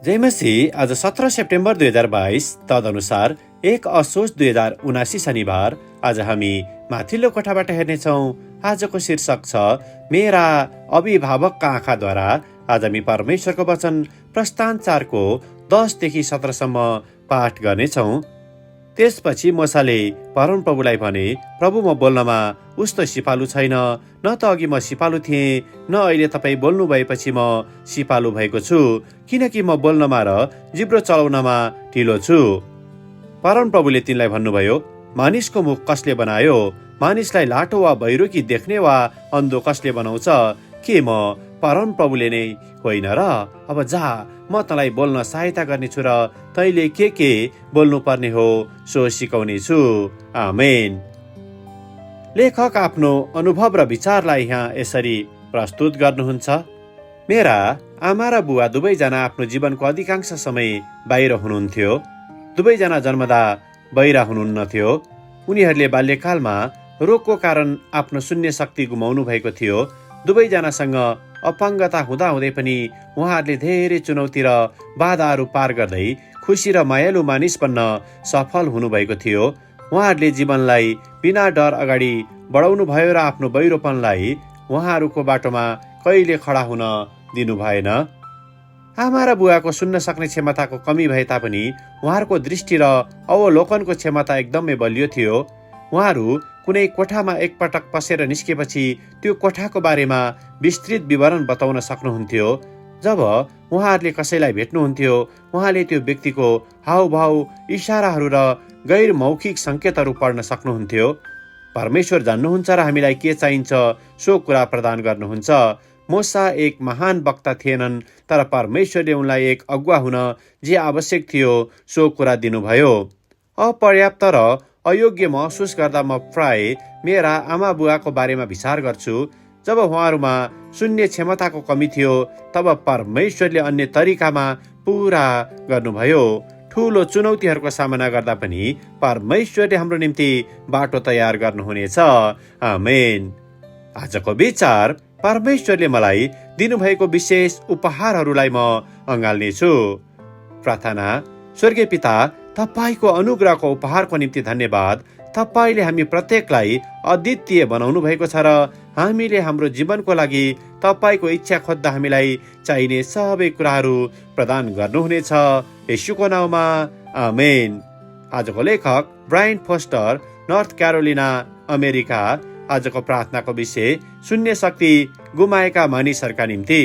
जय मसीह। आज 17 सेप्टेम्बर 2022 तदनुसार 1 असोज 2079 शनिबार। आज हामी माथिल्लो कोठाबाट हेर्नेछौँ। आजको शीर्षक छ मेरा अभिभावकका आँखाद्वारा। आज हामी परमेश्वरको वचन प्रस्थान 4को 10 देखि 17 सम्म पाठ गर्नेछौँ। त्यसपछि मूसाले परमप्रभुलाई भने, प्रभु, म बोल्नमा उस्तो सिपालु छैन, न त अघि म सिपालु थिएँ, न अहिले तपाईँ बोल्नु भएपछि म सिपालु भएको छु, किनकि म बोल्नमा र जिब्रो चलाउनमा ढिलो छु। परमप्रभुले तिनलाई भन्नुभयो, मानिसको मुख कसले बनायो? मानिसलाई लाटो वा भैरुकी देख्ने वा अन्धो कसले बनाउँछ? के म परमप्रभुले नै होइन र? अब जा, म तँलाई बोल्न सहायता गर्नेछु र तैँले के बोल्नु पर्ने हो सो सिकाउने छु। आमेन। लेखक आफ्नो अनुभव र विचारलाई यहाँ यसरी प्रस्तुत गर्नुहुन्छ। मेरा आमा र बुवा दुवैजना आफ्नो जीवनको अधिकांश समय बाहिर हुनुहुन्थ्यो। दुवैजना जन्मदा बहिरा हुनुहुन्नथ्यो। उनीहरूले बाल्यकालमा रोगको कारण आफ्नो सुन्ने शक्ति गुमाउनु भएको थियो। दुवैजनासँग अपाङ्गता हुँदाहुँदै पनि उहाँहरूले धेरै चुनौती र बाधाहरू पार गर्दै खुसी र मायालु मानिस बन्न सफल हुनुभएको थियो। उहाँहरूले जीवनलाई बिना डर अगाडि बढाउनु भयो र आफ्नो बहिरोपनलाई उहाँहरूको बाटोमा कहिले खडा हुन दिनु भएन। आमा र बुवाको सुन्न सक्ने क्षमताको कमी भए तापनि उहाँहरूको दृष्टि र अवलोकनको क्षमता एकदमै बलियो थियो। उहाँहरू कुनै कोठामा एकपटक पसेर निस्केपछि त्यो कोठाको बारेमा विस्तृत विवरण बताउन सक्नुहुन्थ्यो। जब उहाँहरूले कसैलाई भेट्नुहुन्थ्यो, उहाँले त्यो व्यक्तिको हावभाव, इसाराहरू र गैर मौखिक सङ्केतहरू पढ्न सक्नुहुन्थ्यो। परमेश्वर जान्नुहुन्छ र हामीलाई के चाहिन्छ सो कुरा प्रदान गर्नुहुन्छ। मूसा एक महान वक्ता थिएनन्, तर परमेश्वरले उनलाई एक अगुवा हुन जे आवश्यक थियो सो कुरा दिनुभयो। अपर्याप्त र अयोग्य महसुस गर्दा म प्राय मेरा आमा बुवाको बारेमा विचार गर्छु। जब उहाँहरूमा सुन्ने क्षमताको कमी थियो, तब परमेश्वरले अन्य तरिकामा पुरा गर्नुभयो। ठुलो चुनौतीहरूको सामना गर्दा पनि परमेश्वरले हाम्रो निम्ति बाटो तयार गर्नुहुनेछ। आमेन। आजको विचार, परमेश्वरले मलाई दिनुभएको विशेष उपहारहरूलाई म अँगाल्नेछु। प्रार्थना। स्वर्गीय पिता, तपाईको अनुग्रहको उपहारको निम्ति धन्यवाद। तपाईले हामी प्रत्येकलाई अद्वितीय बनाउनु भएको छ र हामीले हाम्रो जीवनको लागि तपाईको इच्छा खोज्दा हामीलाई चाहिने सबै कुराहरू प्रदान गर्नुहुनेछ। येशूको नाउँमा आमेन। आजको लेखक Brian Foster, North Carolina, America. आजको प्रार्थनाको विषय, शून्य शक्ति गुमाएका मानिसहरूका निम्ति।